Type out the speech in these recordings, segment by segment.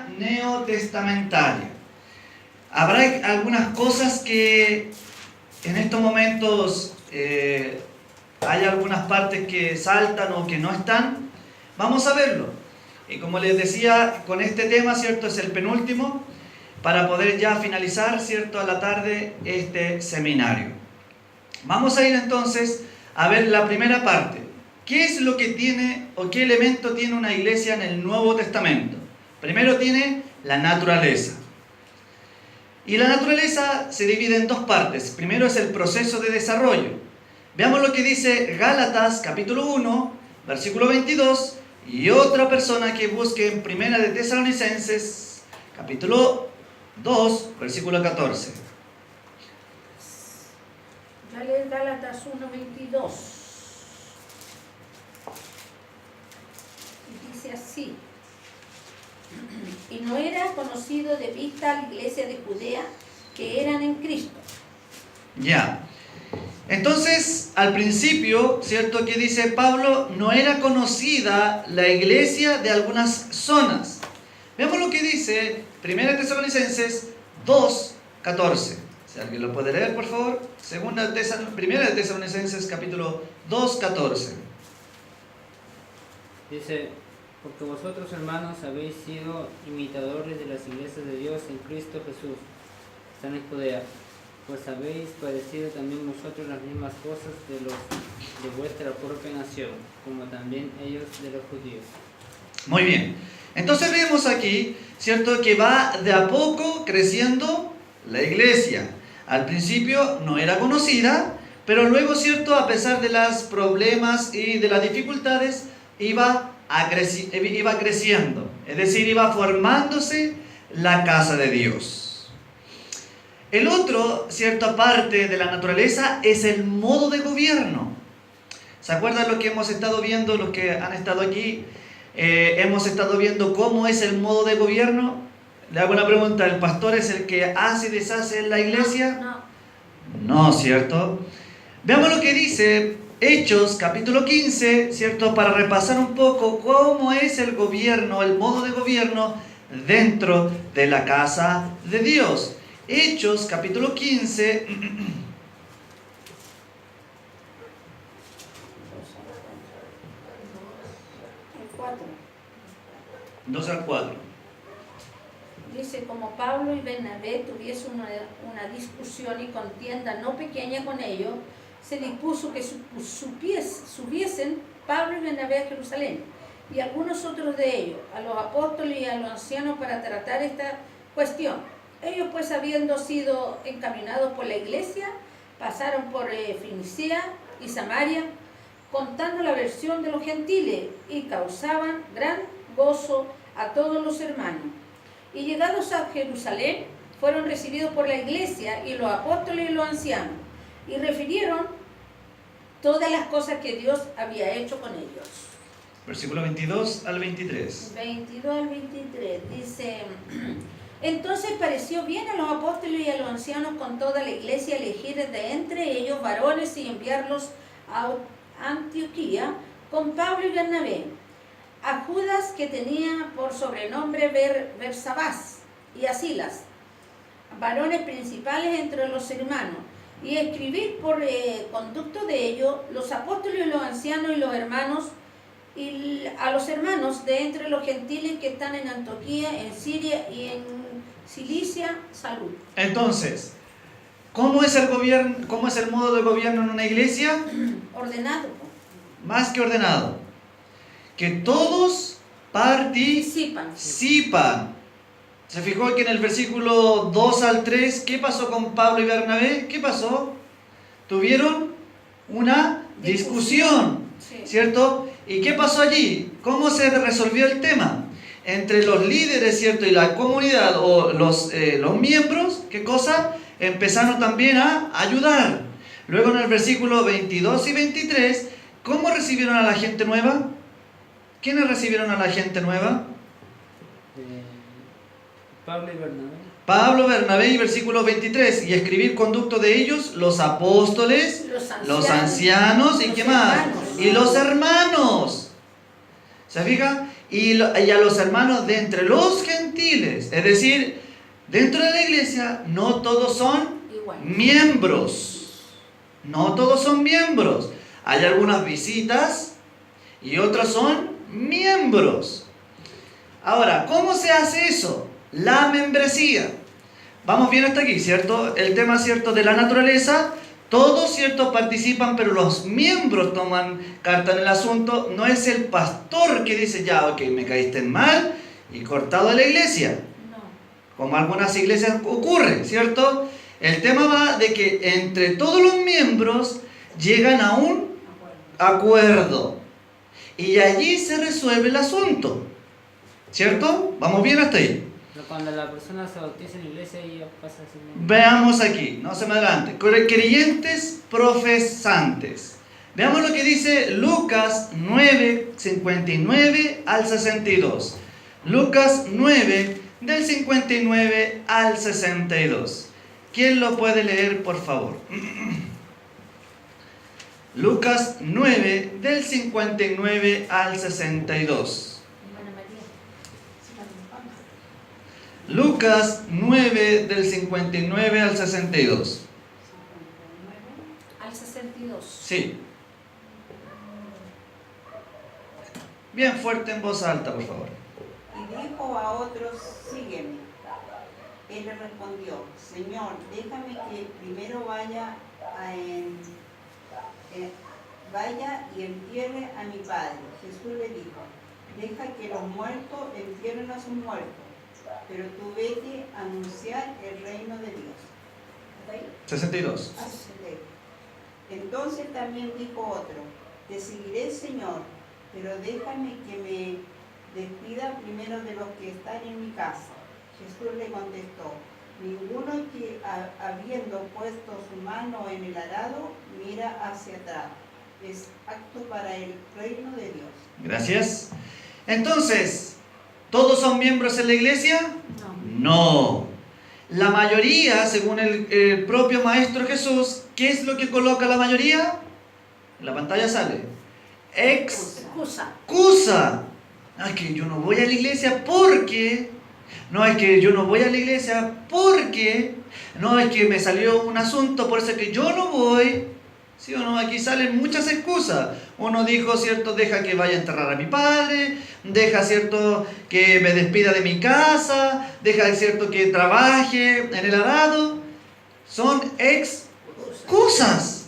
neotestamentaria. Habrá algunas cosas que en estos momentos hay algunas partes que saltan o que no están. Vamos a verlo. Y como les decía, con este tema, ¿cierto? Es el penúltimo para poder ya finalizar, ¿cierto? A la tarde este seminario. Vamos a ir entonces a ver la primera parte. ¿Qué es lo que tiene o qué elemento tiene una iglesia en el Nuevo Testamento? Primero tiene la naturaleza. Y la naturaleza se divide en dos partes. Primero es el proceso de desarrollo. Veamos lo que dice Gálatas capítulo 1, versículo 22, y otra persona que busque en Primera de Tesalonicenses capítulo 2, versículo 14. Dale Gálatas 1, 22. Y dice así: y no era conocido de vista la iglesia de Judea que eran en Cristo. Ya. Entonces, al principio, ¿cierto? Que dice Pablo, no era conocida la iglesia de algunas zonas. Veamos lo que dice 1 Tesalonicenses 2, 14. Si alguien lo puede leer, por favor. 1 Tesalonicenses capítulo 2, 14. Dice: porque vosotros, hermanos, habéis sido imitadores de las iglesias de Dios en Cristo Jesús, están en Judea, pues habéis padecido también vosotros las mismas cosas de vuestra propia nación, como también ellos de los judíos. Muy bien. Entonces vemos aquí, ¿cierto? Que va de a poco creciendo la iglesia. Al principio no era conocida, pero luego, ¿cierto? A pesar de los problemas y de las dificultades, iba creciendo, es decir, iba formándose la casa de Dios. El otro, cierta parte de la naturaleza es el modo de gobierno. ¿Se acuerdan lo que hemos estado viendo, los que han estado aquí? Hemos estado viendo cómo es el modo de gobierno. Le hago una pregunta: ¿el pastor es el que hace y deshace en la iglesia? No, ¿cierto? Veamos lo que dice Hechos capítulo 15, ¿cierto? Para repasar un poco cómo es el gobierno, el modo de gobierno dentro de la casa de Dios. Hechos capítulo 15, 2 al 4. Dice: como Pablo y Bernabé tuviesen una discusión y contienda no pequeña con ellos, se dispuso que subiesen Pablo y Bernabé a Jerusalén, y algunos otros de ellos, a los apóstoles y a los ancianos, para tratar esta cuestión. Ellos, pues, habiendo sido encaminados por la iglesia, pasaron por Fenicia y Samaria, contando la versión de los gentiles, y causaban gran gozo a todos los hermanos. Y llegados a Jerusalén, fueron recibidos por la iglesia y los apóstoles y los ancianos, y refirieron todas las cosas que Dios había hecho con ellos. Versículo 22 al 23. 22 al 23 dice: entonces pareció bien a los apóstoles y a los ancianos con toda la iglesia elegir de entre ellos varones y enviarlos a Antioquía con Pablo y Bernabé, a Judas, que tenía por sobrenombre Bersabás, y a Silas, varones principales entre los hermanos, y escribir por conducto de ellos los apóstoles y los ancianos y los hermanos, y a los hermanos de entre los gentiles que están en Antioquía, en Siria y en Cilicia, salud. Entonces, ¿cómo es el gobierno, cómo es el modo de gobierno en una iglesia? Ordenado. Más que ordenado. Que todos participan. ¿Se fijó que en el versículo 2 al 3, qué pasó con Pablo y Bernabé? ¿Qué pasó? Tuvieron una discusión, sí. ¿Cierto? ¿Y qué pasó allí? ¿Cómo se resolvió el tema? Entre los líderes, ¿cierto? Y la comunidad o los miembros, ¿qué cosa? Empezaron también a ayudar. Luego en el versículo 22 y 23, ¿cómo recibieron a la gente nueva? ¿Quiénes recibieron a la gente nueva? Pablo y Bernabé. Pablo, Bernabé, y versículo 23, y escribir conducto de ellos, los apóstoles, los ancianos, ¿y qué más? Hermanos. Y los hermanos. ¿Se fija? y a los hermanos de entre los gentiles. Es decir, dentro de la iglesia no todos son Igual. miembros. No todos son miembros. Hay algunas visitas y otros son miembros. Ahora, ¿cómo se hace eso? La membresía. Vamos bien hasta aquí, ¿cierto? El tema, ¿cierto?, de la naturaleza. Todos, ¿cierto?, participan, pero los miembros toman carta en el asunto. No es el pastor que dice, ya, ok, me caíste mal y cortado de la iglesia. No. Como algunas iglesias ocurre, ¿cierto? El tema va de que entre todos los miembros llegan a un acuerdo. Y allí se resuelve el asunto. ¿Cierto? ¿Vamos bien hasta ahí? Pero cuando la persona se bautiza en la iglesia, ella pasa así. Veamos aquí, no se me adelante. Creyentes profesantes. Veamos lo que dice Lucas 9, 59 al 62. Lucas 9, del 59 al 62. ¿Quién lo puede leer, por favor? Lucas 9, del 59 al 62. Lucas 9, del 59 al 62. Al 62. Sí. Bien fuerte en voz alta, por favor. Y dijo a otros, sígueme. Él le respondió, Señor, déjame que primero vaya y entierre a mi padre. Jesús le dijo, deja que los muertos entierren a sus muertos, pero tú vete a anunciar el reino de Dios. ¿Hasta ahí? 62. Entonces también dijo otro, te seguiré, Señor, pero déjame que me despida primero de los que están en mi casa. Jesús le contestó, ninguno que habiendo puesto su mano en el arado mira hacia atrás, es apto para el reino de Dios. Gracias. Entonces, ¿todos son miembros en la iglesia? No. No. La mayoría, según el propio Maestro Jesús, ¿qué es lo que coloca la mayoría? En la pantalla sale. Excusa. Excusa. No, es que yo no voy a la iglesia porque... No, es que yo no voy a la iglesia porque... No, es que me salió un asunto, por eso que yo no voy. ¿Sí o no? Aquí salen muchas excusas. Uno dijo, ¿cierto? Deja que vaya a enterrar a mi padre. Deja, ¿cierto?, que me despida de mi casa. Deja, ¿cierto?, que trabaje en el arado. Son excusas.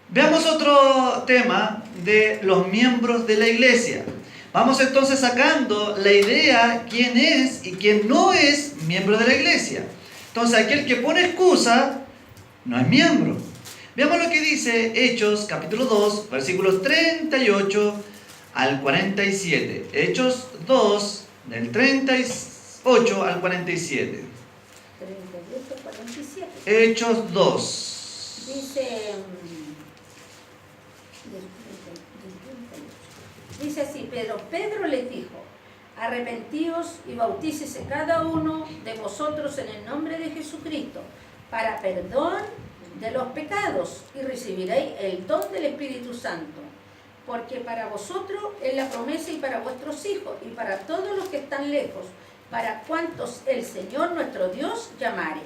Veamos otro tema de los miembros de la iglesia. Vamos entonces sacando la idea quién es y quién no es miembro de la iglesia. Entonces aquel que pone excusa no es miembro. Veamos lo que dice Hechos capítulo 2, versículos 38 al 47. Hechos 2, del 38 al 47. 38, 47. Hechos 2. Dice así, pero Pedro les dijo, arrepentíos y bautícese cada uno de vosotros en el nombre de Jesucristo para perdón de los pecados y recibiréis el don del Espíritu Santo, porque para vosotros es la promesa y para vuestros hijos y para todos los que están lejos, para cuantos el Señor nuestro Dios llamare.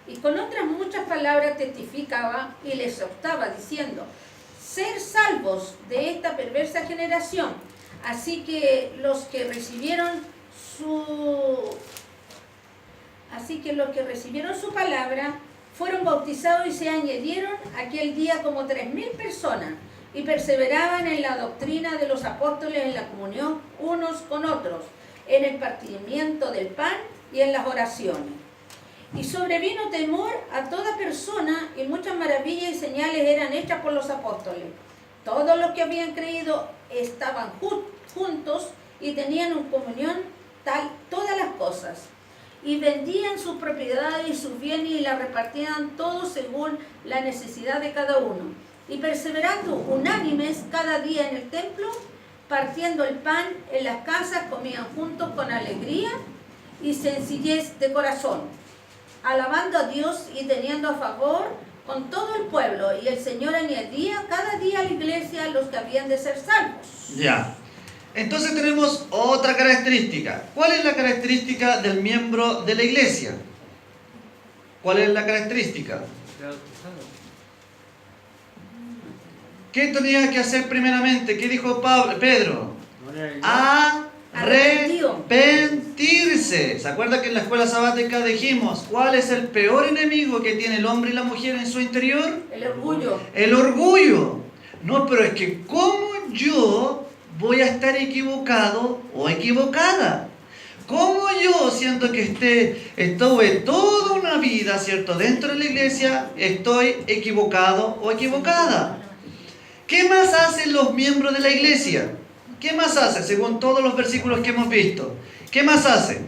Y con otras muchas palabras testificaba y les exhortaba diciendo, ser salvos de esta perversa generación. Así que los que recibieron su palabra fueron bautizados y se añadieron aquel día como 3.000 personas y perseveraban en la doctrina de los apóstoles, en la comunión unos con otros, en el partimiento del pan y en las oraciones. Y sobrevino temor a toda persona y muchas maravillas y señales eran hechas por los apóstoles. Todos los que habían creído estaban juntos y tenían en comunión todas las cosas. Y vendían sus propiedades y sus bienes y las repartían todos según la necesidad de cada uno. Y perseverando unánimes cada día en el templo, partiendo el pan en las casas, comían juntos con alegría y sencillez de corazón, alabando a Dios y teniendo a favor con todo el pueblo. Y el Señor añadía cada día a la iglesia los que habían de ser salvos. Ya. Entonces tenemos otra característica. ¿Cuál es la característica del miembro de la iglesia? ¿Cuál es la característica? Bautizado. ¿Qué tenía que hacer primeramente? ¿Qué dijo Pedro? Ahora el- Arrepentirse. ¿Se acuerda que en la escuela sabática dijimos cuál es el peor enemigo que tiene el hombre y la mujer en su interior? El orgullo. El orgullo. No, pero es que ¿cómo yo voy a estar equivocado o equivocada? ¿Cómo yo, siendo que estuve toda una vida, ¿cierto?, dentro de la iglesia, estoy equivocado o equivocada? ¿Qué más hacen los miembros de la iglesia? ¿Qué más hacen, según todos los versículos que hemos visto? ¿Qué más hacen?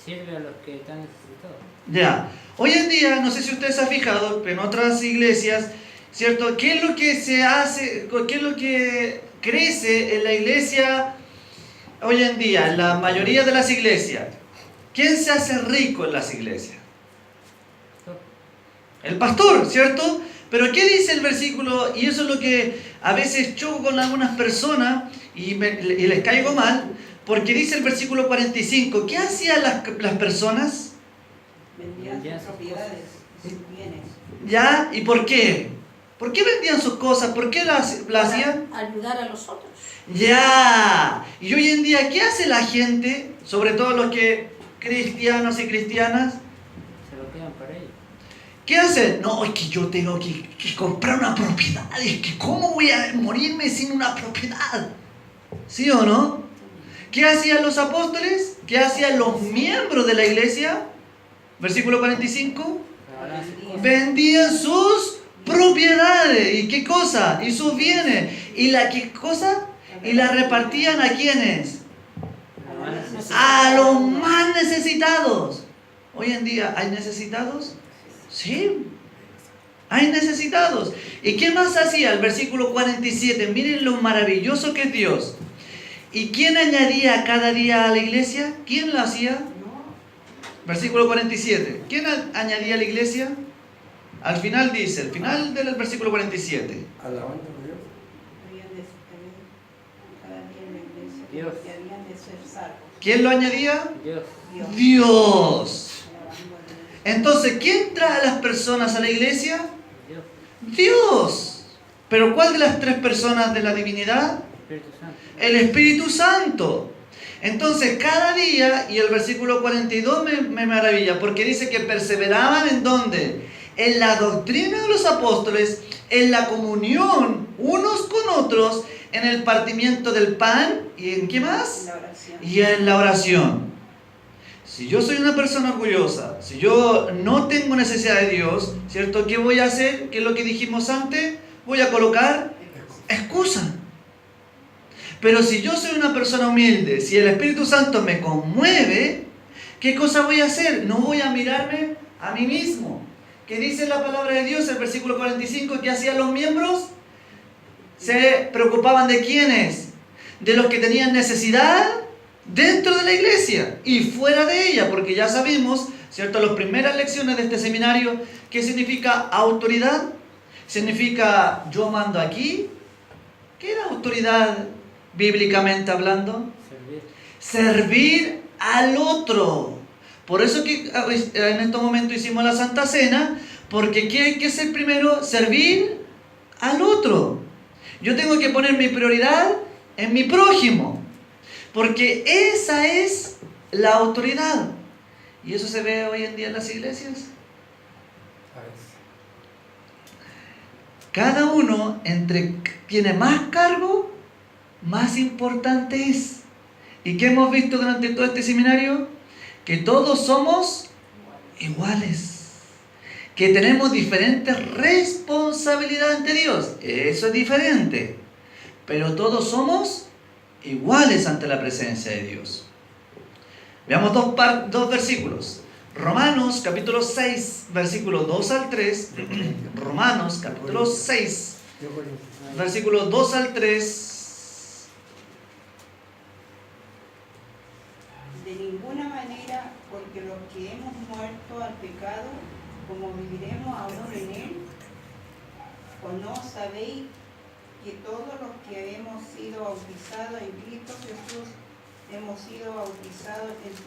Sirve a los que están necesitados. Ya. Hoy en día, no sé si usted se ha fijado, pero en otras iglesias, ¿cierto? ¿Qué es lo que se hace, qué es lo que crece en la iglesia hoy en día, en la mayoría de las iglesias? ¿Quién se hace rico en las iglesias? El pastor, ¿cierto? Pero ¿qué dice el versículo? Y eso es lo que a veces choco con algunas personas y les caigo mal, porque dice el versículo 45, ¿qué hacían las personas? Vendían sus propiedades, sus bienes. ¿Ya? ¿Y por qué? ¿Por qué vendían sus cosas? ¿Por qué las hacían? Para ayudar a los otros. Ya. Y hoy en día, ¿qué hace la gente? Sobre todo los que cristianos y cristianas. Se lo quedan para ellos. ¿Qué hacen? No, es que yo tengo que comprar una propiedad. Es que ¿cómo voy a morirme sin una propiedad? ¿Sí o no? ¿Qué hacían los apóstoles? ¿Qué hacían los miembros de la iglesia? Versículo 45. Ahora Vendían sus propiedades. ¿Y qué cosa? Y sus bienes. ¿Y la qué cosa? Y la repartían a quiénes? A los más necesitados. Hoy en día, ¿hay necesitados? Sí. Hay necesitados. ¿Y qué más hacía? El versículo 47. Miren lo maravilloso que es Dios. ¿Y quién añadía cada día a la iglesia? ¿Quién lo hacía? Versículo 47. ¿Quién añadía a la iglesia? Al final dice, al final del versículo 47. Alabando a Dios. Habían de cada día en la iglesia, Dios. que habían de ser salvos. ¿Quién lo añadía? Dios. Dios. Dios. Alabando a Dios. Entonces, ¿quién trae a las personas a la iglesia? Dios. Dios. ¿Pero cuál de las tres personas de la divinidad? Espíritu Santo. El Espíritu Santo. Entonces, cada día, y el versículo 42 me maravilla, porque dice que perseveraban ¿en dónde? En la doctrina de los apóstoles, en la comunión unos con otros, en el partimiento del pan, ¿y en qué más? La oración. Y en la oración. Si yo soy una persona orgullosa, si yo no tengo necesidad de Dios, ¿cierto? ¿Qué voy a hacer? ¿Qué es lo que dijimos antes? Voy a colocar excusa. Pero si yo soy una persona humilde, si el Espíritu Santo me conmueve, ¿qué cosa voy a hacer? No voy a mirarme a mí mismo. ¿Qué dice la palabra de Dios? El versículo 45, ¿qué hacían los miembros? Se preocupaban de quiénes, de los que tenían necesidad dentro de la iglesia y fuera de ella, porque ya sabemos, ¿cierto? Las primeras lecciones de este seminario, ¿qué significa autoridad? Significa yo mando aquí. ¿Qué era autoridad bíblicamente hablando? Servir al otro. Por eso que en estos momentos hicimos la Santa Cena, porque ¿qué hay que hacer primero? Servir al otro. Yo tengo que poner mi prioridad en mi prójimo, porque esa es la autoridad. Y eso se ve hoy en día en las iglesias. Cada uno tiene más cargo, más importante es. ¿Y qué hemos visto durante todo este seminario? Que todos somos iguales. Que tenemos diferentes responsabilidades ante Dios. Eso es diferente. Pero todos somos iguales ante la presencia de Dios. Veamos dos versículos. Romanos capítulo 6, versículos 2 al 3. Romanos capítulo 6, versículos 2 al 3. De ninguna manera, porque los que hemos muerto al pecado, como viviremos aún en él, o no sabéis que todos los que hemos sido bautizados en Cristo Jesús hemos sido bautizados en su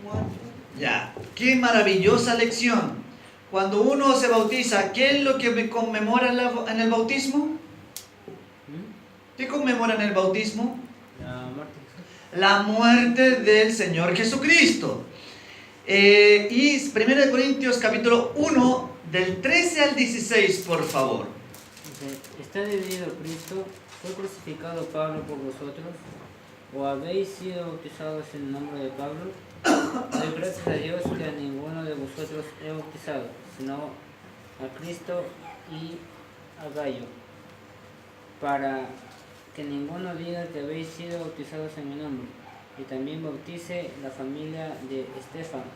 muerte. Ya, qué maravillosa lección. Cuando uno se bautiza, ¿qué es lo que me conmemora en el bautismo? ¿Mm? ¿Qué conmemora en el bautismo? La muerte de Jesús. La muerte del Señor Jesucristo. Y 1 Corintios capítulo 1, del 13 al 16, por favor. Dice, ¿está dividido Cristo? ¿Fue crucificado Pablo por vosotros? ¿O habéis sido bautizados en el nombre de Pablo? Doy gracias a Dios que a ninguno de vosotros he bautizado, sino a Cristo y a Gallo, para que ninguno diga que habéis sido bautizados en mi nombre, y también bautice la familia de Estefanas,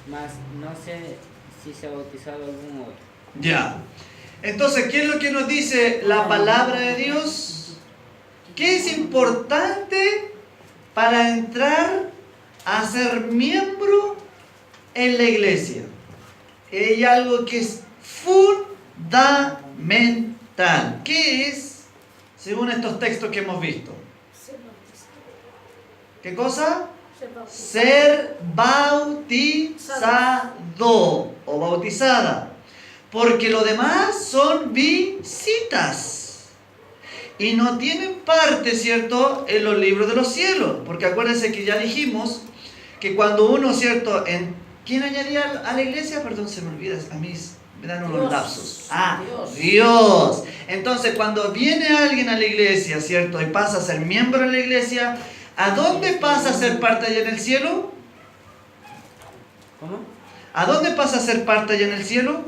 mas no sé si se ha bautizado algún otro. Ya. Entonces, ¿qué es lo que nos dice la palabra de Dios? ¿Qué es importante para entrar a ser miembro en la iglesia? Hay algo que es fundamental. ¿Qué es, según estos textos que hemos visto? Ser bautizado. ¿Qué cosa? Ser bautizado. Ser bautizado o bautizada. Porque lo demás son visitas. Y no tienen parte, ¿cierto?, en los libros de los cielos. Porque acuérdense que ya dijimos que cuando uno, ¿cierto?, ¿quién añadía a la iglesia? Perdón, se me olvida, a mí me dan unos Dios. lapsos. Dios. Dios. Entonces, cuando viene alguien a la iglesia, ¿cierto?, y pasa a ser miembro de la iglesia, ¿a dónde pasa a ser parte allá en el cielo? ¿Cómo? ¿A dónde pasa a ser parte allá en el cielo?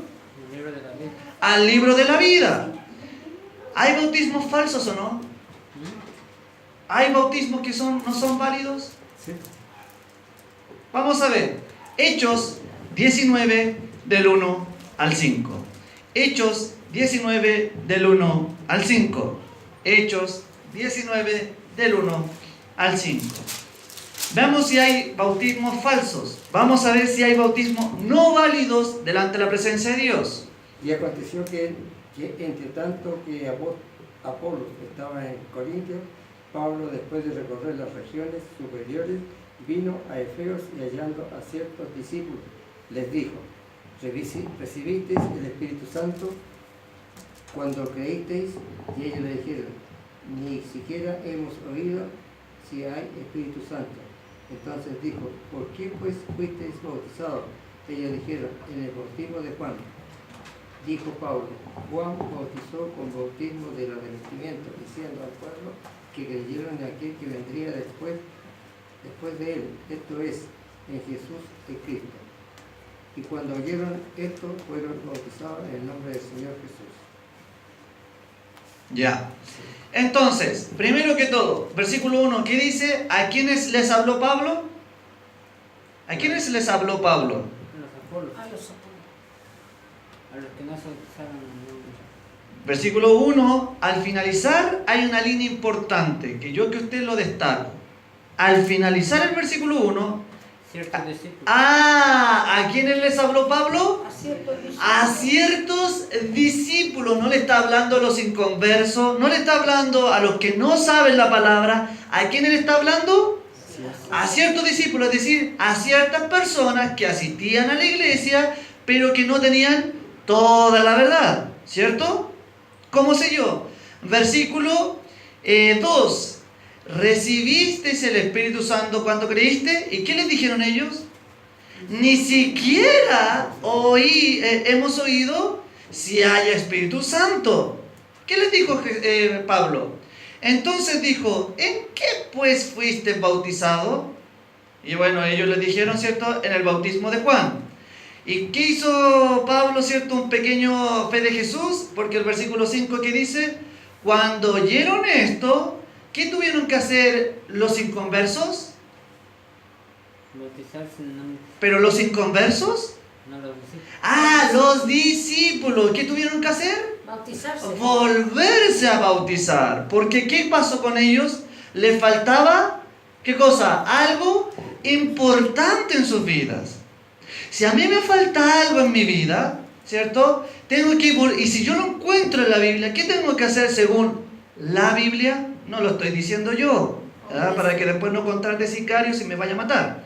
El libro de la vida. Al libro de la vida. ¿Hay bautismos falsos o no? ¿Mm? ¿Hay bautismos que no son válidos? Sí. Vamos a ver. Hechos 19 del 1 al 5. Hechos 19 del 1 al 5. Hechos 19 del 1 al 5. Veamos si hay bautismos falsos. Vamos a ver si hay bautismos no válidos delante de la presencia de Dios. Y aconteció que entre tanto que Apolo estaba en Corintio, Pablo, después de recorrer las regiones superiores, vino a Efeos y hallando a ciertos discípulos, les dijo: ¿recibisteis el Espíritu Santo cuando creísteis? Y ellos le dijeron: ni siquiera hemos oído si hay Espíritu Santo. Entonces dijo: ¿por qué pues fuisteis bautizados? Ellos dijeron: en el bautismo de Juan. Dijo Pablo: Juan bautizó con bautismo del arrepentimiento, diciendo al pueblo que creyeron en aquel que vendría después de él, esto es, en Jesús el Cristo. Y cuando oyeron esto, fueron bautizados en el nombre del Señor Jesús. Ya. Entonces, primero que todo, versículo 1, ¿qué dice? ¿A quiénes les habló Pablo? ¿A quiénes les habló Pablo? Los Apolos, A los apóstoles. a los que no se bautizaron en el nombre. Versículo 1, al finalizar hay una línea importante que usted lo destaco. Al finalizar el versículo 1, Ciertos discípulos. ¿a quiénes les habló Pablo? A ciertos discípulos. A ciertos discípulos. No le está hablando a los inconversos, no le está hablando a los que no saben la palabra. ¿A quiénes le está hablando? A ciertos discípulos, es decir, a ciertas personas que asistían a la iglesia, pero que no tenían toda la verdad, ¿cierto? ¿Cómo sé yo? Versículo 2. ¿Recibisteis el Espíritu Santo cuando creíste? ¿Y qué les dijeron ellos? Ni siquiera hemos oído si haya Espíritu Santo. ¿Qué les dijo Pablo? Entonces dijo: ¿en qué pues fuiste bautizado? Y bueno, ellos les dijeron, ¿cierto?, en el bautismo de Juan. ¿Y qué hizo Pablo, cierto? Un pequeño fe de Jesús, porque el versículo 5 que dice: cuando oyeron esto, ¿qué tuvieron que hacer los inconversos? Bautizarse en el nombre. ¿Pero los inconversos? No los discípulos. Los discípulos. ¿Qué tuvieron que hacer? Bautizarse. Volverse a bautizar. Porque ¿qué pasó con ellos? Les faltaba, ¿qué cosa? Algo importante en sus vidas. Si a mí me falta algo en mi vida, ¿cierto? Y si yo lo encuentro en la Biblia, ¿qué tengo que hacer según la Biblia? No lo estoy diciendo yo, ¿verdad? Para que después no contrate sicarios y me vaya a matar.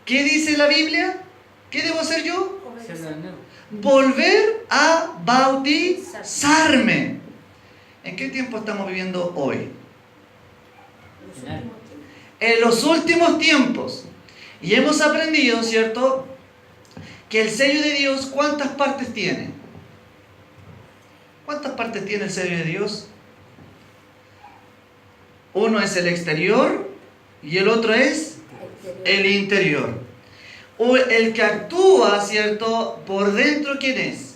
¿Qué dice la Biblia? ¿Qué debo hacer yo? Hacerlo de nuevo. Volver a bautizarme. ¿En qué tiempo estamos viviendo hoy? En los últimos tiempos. Y hemos aprendido, ¿cierto?, que el sello de Dios, ¿cuántas partes tiene? ¿Cuántas partes tiene el sello de Dios? Uno es el exterior y el otro es el interior. O el que actúa, ¿cierto?, por dentro, ¿quién es?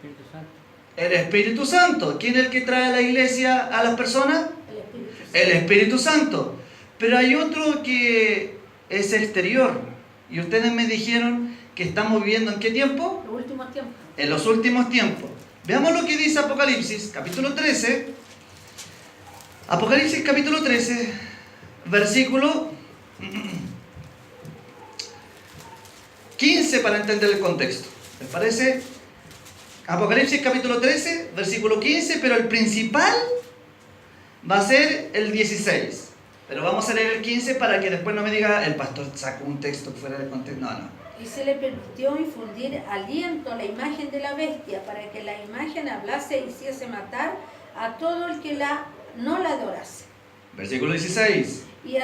Espíritu Santo. El Espíritu Santo. ¿Quién es el que trae a la iglesia a las personas? El Espíritu Santo. Pero hay otro que es exterior. Y ustedes me dijeron que estamos viviendo ¿en qué tiempo? Los últimos tiempos. En los últimos tiempos. Veamos lo que dice Apocalipsis, capítulo 13. Apocalipsis, capítulo 13, versículo 15 para entender el contexto. ¿Les parece? Apocalipsis, capítulo 13, versículo 15, pero el principal va a ser el 16. Pero vamos a leer el 15 para que después no me diga el pastor sacó un texto fuera del contexto. No. Y se le permitió infundir aliento a la imagen de la bestia para que la imagen hablase e hiciese matar a todo el que no la adorase. Versículo 16. Y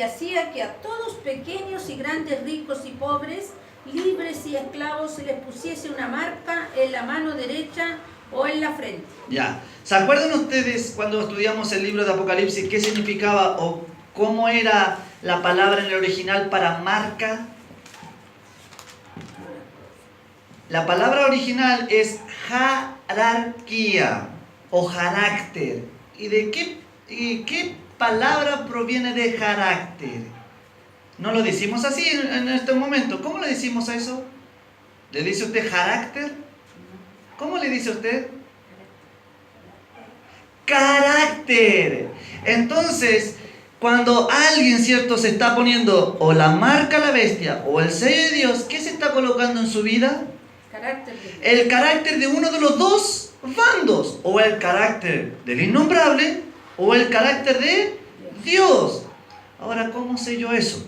hacía que a todos, pequeños y grandes, ricos y pobres, libres y esclavos, se les pusiese una marca en la mano derecha o en la frente. Ya. ¿Se acuerdan ustedes cuando estudiamos el libro de Apocalipsis qué significaba o cómo era la palabra en el original para marca? La palabra original es jerarquía o carácter. ¿Y de qué palabra proviene de carácter? No lo decimos así en este momento. ¿Cómo le decimos a eso? ¿Le dice usted carácter? ¿Cómo le dice usted? Carácter. Entonces, cuando alguien, ¿cierto?, se está poniendo o la marca a la bestia o el sello de Dios, ¿qué se está colocando en su vida? El carácter de uno de los dos bandos, o el carácter del innombrable o el carácter de Dios. Ahora, ¿cómo sé yo eso?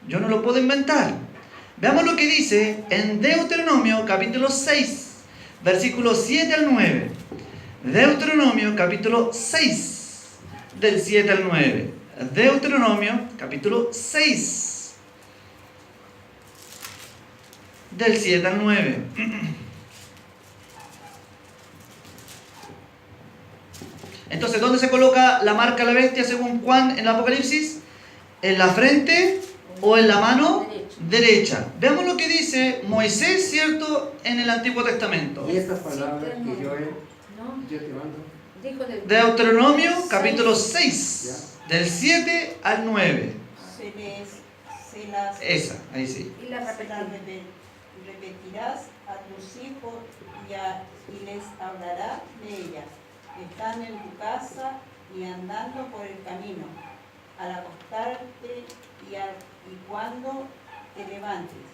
Yo no lo puedo inventar. Veamos lo que dice en Deuteronomio capítulo 6, versículos 7 al 9. Deuteronomio capítulo 6, del 7 al 9. Deuteronomio capítulo 6. Del 7 al 9. Entonces, ¿dónde se coloca la marca a la bestia según Juan en el Apocalipsis? ¿En la frente o en la mano derecha? Veamos lo que dice Moisés, ¿cierto?, en el Antiguo Testamento. Y estas palabras que yo te mando. Deuteronomio capítulo 6, del 7 al 9. Esa, ahí sí. Y las repetirás a tus hijos y les hablarás de ellas. Están en tu casa y andando por el camino, al acostarte y cuando te levantes.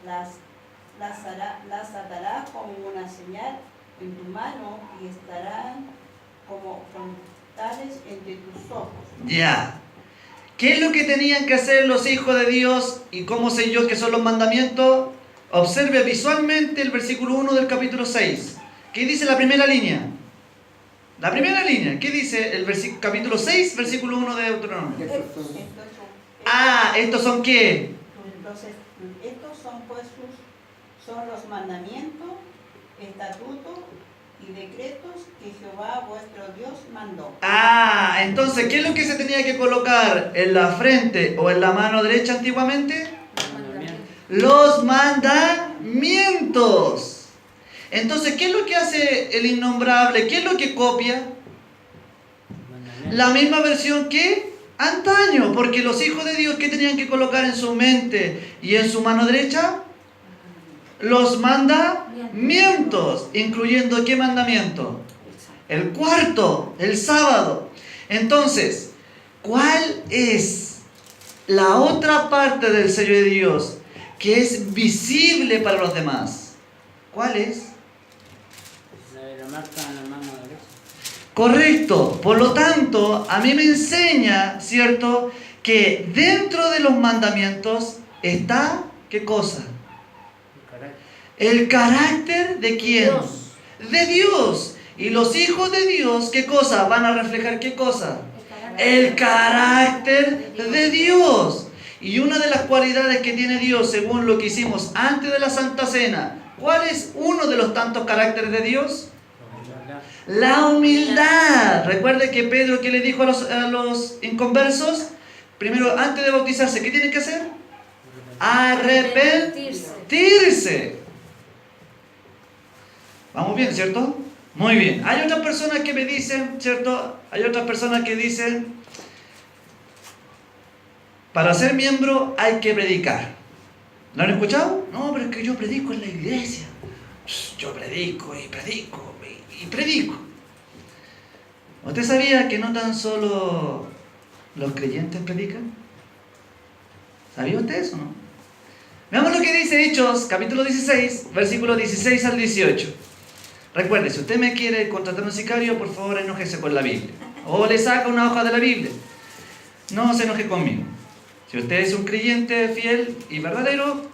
Las atarás como una señal en tu mano y estarán como frontales entre tus ojos. Ya. ¿Qué es lo que tenían que hacer los hijos de Dios y cómo sé yo que son los mandamientos? Observe visualmente el versículo 1 del capítulo 6. ¿Qué dice la primera línea? La primera línea, ¿qué dice el capítulo 6, versículo 1 de Deuteronomio? ¿Estos son qué? Entonces, estos son pues son los mandamientos, estatutos y decretos que Jehová vuestro Dios mandó. Entonces, ¿qué es lo que se tenía que colocar en la frente o en la mano derecha antiguamente? Los mandamientos. Entonces, ¿qué es lo que hace el innombrable? ¿Qué es lo que copia? La misma versión que antaño, porque los hijos de Dios, ¿qué tenían que colocar en su mente y en su mano derecha? Los mandamientos, incluyendo ¿qué mandamiento? El cuarto, el sábado. Entonces, ¿cuál es la otra parte del sello de Dios que es visible para los demás? ¿Cuál es? La de la marca en la mano derecha. Correcto. Por lo tanto, a mí me enseña, ¿cierto?, que dentro de los mandamientos está, ¿qué cosa? El carácter. El carácter de quién? Dios. De Dios. Y los hijos de Dios, ¿qué cosa? Van a reflejar ¿qué cosa? El carácter de Dios. Y una de las cualidades que tiene Dios, según lo que hicimos antes de la Santa Cena, ¿cuál es uno de los tantos caracteres de Dios? La humildad. Recuerde que Pedro, ¿qué le dijo a los inconversos? Primero, antes de bautizarse, ¿qué tienen que hacer? Arrepentirse. Vamos bien, ¿cierto? Muy bien. Hay otras personas que me dicen, ¿cierto? Hay otras personas que dicen, para ser miembro hay que predicar. ¿Lo han escuchado? No, pero es que yo predico en la iglesia. Yo predico y predico y predico. ¿Usted sabía que no tan solo los creyentes predican? ¿Sabía usted eso, no? Veamos lo que dice Hechos, capítulo 16, versículos 16 al 18. Recuerde, si usted me quiere contratar un sicario, por favor enójese con la Biblia. O le saca una hoja de la Biblia. No se enoje conmigo. Si usted es un creyente fiel y verdadero,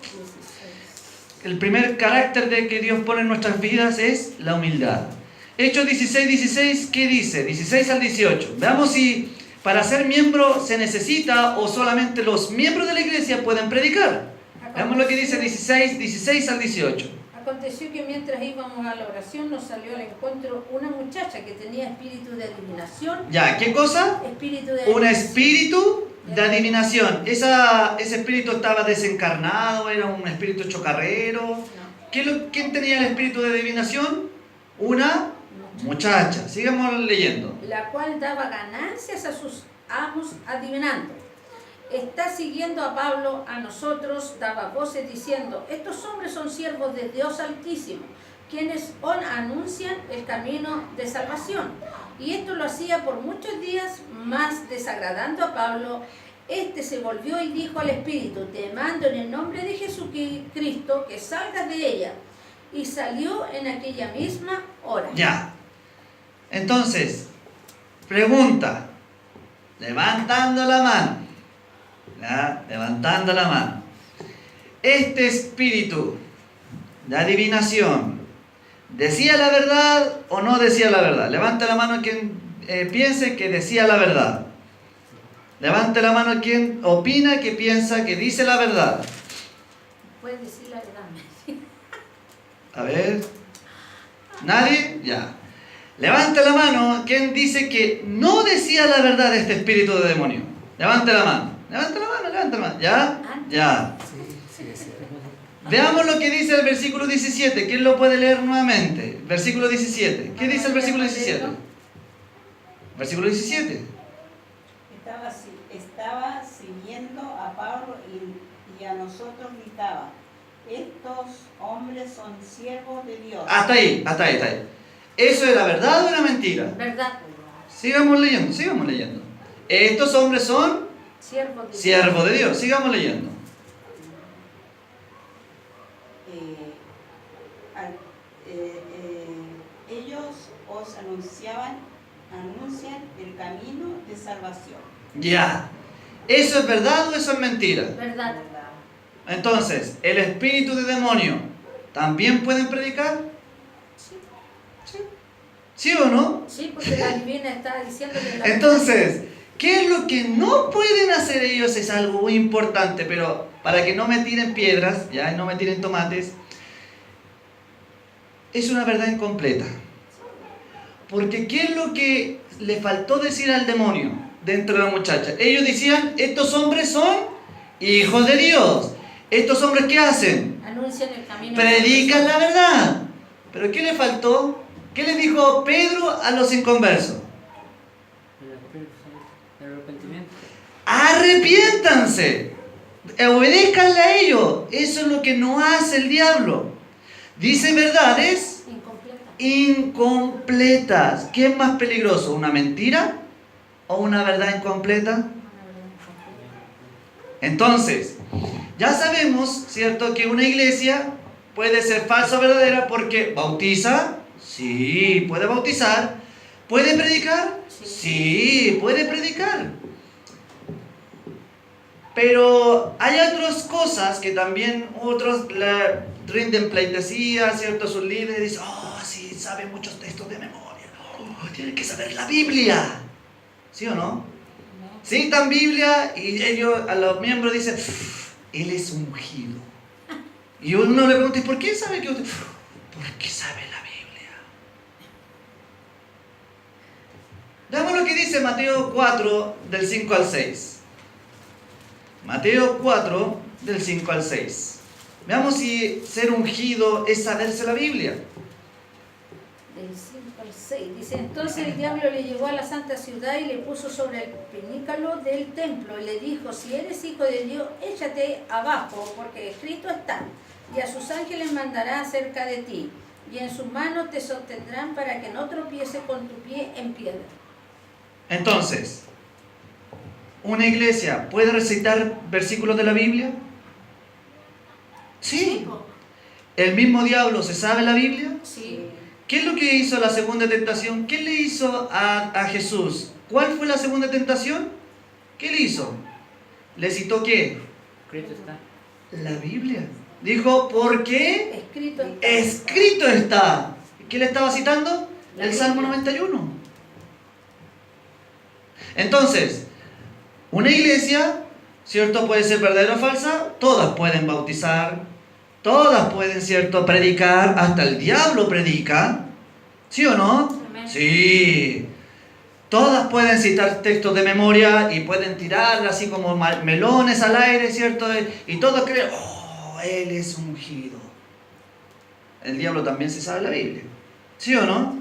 el primer carácter de que Dios pone en nuestras vidas es la humildad. Hechos 16, ¿qué dice? 16 al 18. Veamos si para ser miembro se necesita o solamente los miembros de la iglesia pueden predicar. Veamos lo que dice 16 al 18. Aconteció que mientras íbamos a la oración nos salió al encuentro una muchacha que tenía espíritu de adivinación. Ya, ¿qué cosa? Espíritu de Un adivinación. espíritu de adivinación. Ese espíritu estaba desencarnado, era un espíritu chocarrero. No, ¿Quién tenía el espíritu de adivinación? Una muchacha. Sigamos leyendo. la cual daba ganancias a sus amos adivinando. Está siguiendo a Pablo, a nosotros daba voces diciendo: estos hombres son siervos de Dios Altísimo, quienes anuncian el camino de salvación. Y esto lo hacía por muchos días, más desagradando a Pablo. Este se volvió y dijo al Espíritu: te mando en el nombre de Jesucristo que salgas de ella. Y salió en aquella misma hora. Ya. Entonces, pregunta. Levantando la mano. ¿Ya? Levantando la mano. Este espíritu de adivinación, ¿decía la verdad o no decía la verdad? Levante la mano quien piense que decía la verdad. Levante la mano quien opina que piensa que dice la verdad. Puedes decir la verdad. A ver. ¿Nadie? Ya. Levante la mano quien dice que no decía la verdad de este espíritu de demonio. Levante la mano. Levante la mano, levante la mano. ¿Ya? Ya. Veamos lo que dice el versículo 17. ¿Quién lo puede leer nuevamente? Versículo 17. ¿Qué dice el versículo 17? Versículo 17. Estaba siguiendo a Pablo y a nosotros gritaba: estos hombres son siervos de Dios. Hasta ahí. ¿Eso era verdad o era mentira? ¿Verdad? Sigamos leyendo. Estos hombres son siervos de Dios. Sigamos leyendo. Ellos os anuncian el camino de salvación. Ya. ¿Eso es verdad o eso es mentira? ¿Verdad? Entonces, ¿el espíritu de demonio también pueden predicar? ¿Sí o no? Sí, porque la divina está diciéndole la Entonces, ¿qué es lo que no pueden hacer ellos? Es algo muy importante, pero para que no me tiren piedras, ya, y no me tiren tomates, es una verdad incompleta. Porque ¿qué es lo que le faltó decir al demonio dentro de la muchacha? Ellos decían: estos hombres son hijos de Dios. ¿Estos hombres qué hacen? anuncian el camino. Predican la verdad. ¿Pero qué le faltó? ¿Qué le dijo Pedro a los inconversos? El arrepentimiento. Arrepiéntanse, obedézcanle a ellos. Eso es lo que no hace el diablo. Dice verdades incompletas. ¿Qué es más peligroso? ¿Una mentira o una verdad incompleta? Entonces, ya sabemos, ¿cierto?, que una iglesia puede ser falsa o verdadera porque bautiza, sí, puede bautizar, puede predicar, sí, puede predicar. Pero hay otras cosas que también otros le rinden pleitesía, ¿cierto? Sus líderes dicen, oh, sí, sabe muchos textos de memoria, no, tienen que saber la Biblia, ¿sí o no? Citan Biblia y ellos, a los miembros dicen, él es ungido. Y uno le pregunta, ¿y por qué sabe que usted? Porque sabe la Biblia. Veamos lo que dice Mateo 4, del 5 al 6. Mateo 4, del 5 al 6. Veamos si ser ungido es saberse la Biblia. Del 5 al 6. Dice, entonces el diablo le llegó a la santa ciudad y le puso sobre el pináculo del templo y le dijo, si eres hijo de Dios, échate abajo, porque escrito está, y a sus ángeles mandará acerca de ti, y en sus manos te sostendrán para que no tropiece con tu pie en piedra. Entonces, ¿una iglesia puede recitar versículos de la Biblia? Sí. ¿El mismo diablo se sabe la Biblia? Sí. ¿Qué es lo que hizo la segunda tentación? ¿Qué le hizo a Jesús? ¿Cuál fue la segunda tentación? ¿Qué le hizo? ¿Le citó qué? Escrito está. La Biblia. Dijo, ¿por qué? Escrito está. Escrito está. ¿Qué le estaba citando? La El Salmo Biblia. 91. Entonces, una iglesia, ¿cierto? Puede ser verdadera o falsa. Todas pueden bautizar. Todas pueden, ¿cierto? Predicar. Hasta el diablo predica. ¿Sí o no? Amén. Sí. Todas pueden citar textos de memoria y pueden tirar así como melones al aire, ¿cierto? Y todos creen, oh, él es ungido. El diablo también se sabe la Biblia. ¿Sí o no? Amén.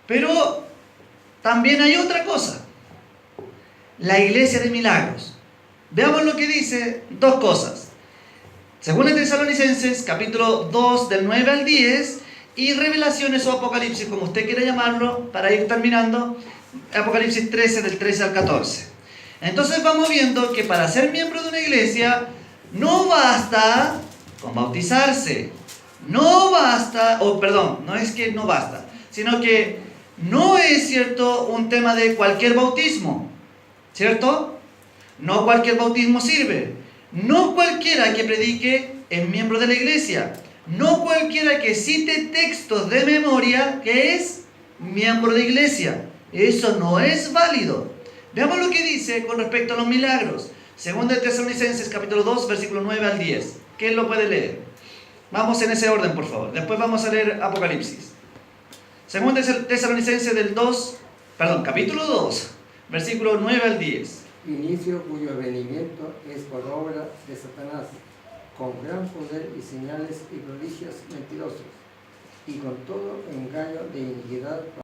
Pero también hay otra cosa. La iglesia de milagros. Veamos lo que dice, dos cosas. Según el Tesalonicenses, capítulo 2, del 9 al 10, y Revelaciones o Apocalipsis, como usted quiera llamarlo, para ir terminando, Apocalipsis 13, del 13 al 14. Entonces vamos viendo que para ser miembro de una iglesia, no basta con bautizarse. No basta, no es que no basta, sino que no es, ¿cierto?, un tema de cualquier bautismo, ¿cierto? No cualquier bautismo sirve. No cualquiera que predique es miembro de la iglesia. No cualquiera que cite textos de memoria que es miembro de iglesia. Eso no es válido. Veamos lo que dice con respecto a los milagros. Según de Tesalonicenses capítulo 2, versículo 9 al 10. ¿Quién lo puede leer? Vamos en ese orden, por favor. Después vamos a leer Apocalipsis. Según de Tesalonicenses capítulo 2, versículo 9 al 10. Inicio cuyo venimiento es por obra de Satanás, con gran poder y señales y prodigios mentirosos, y con todo engaño de iniquidad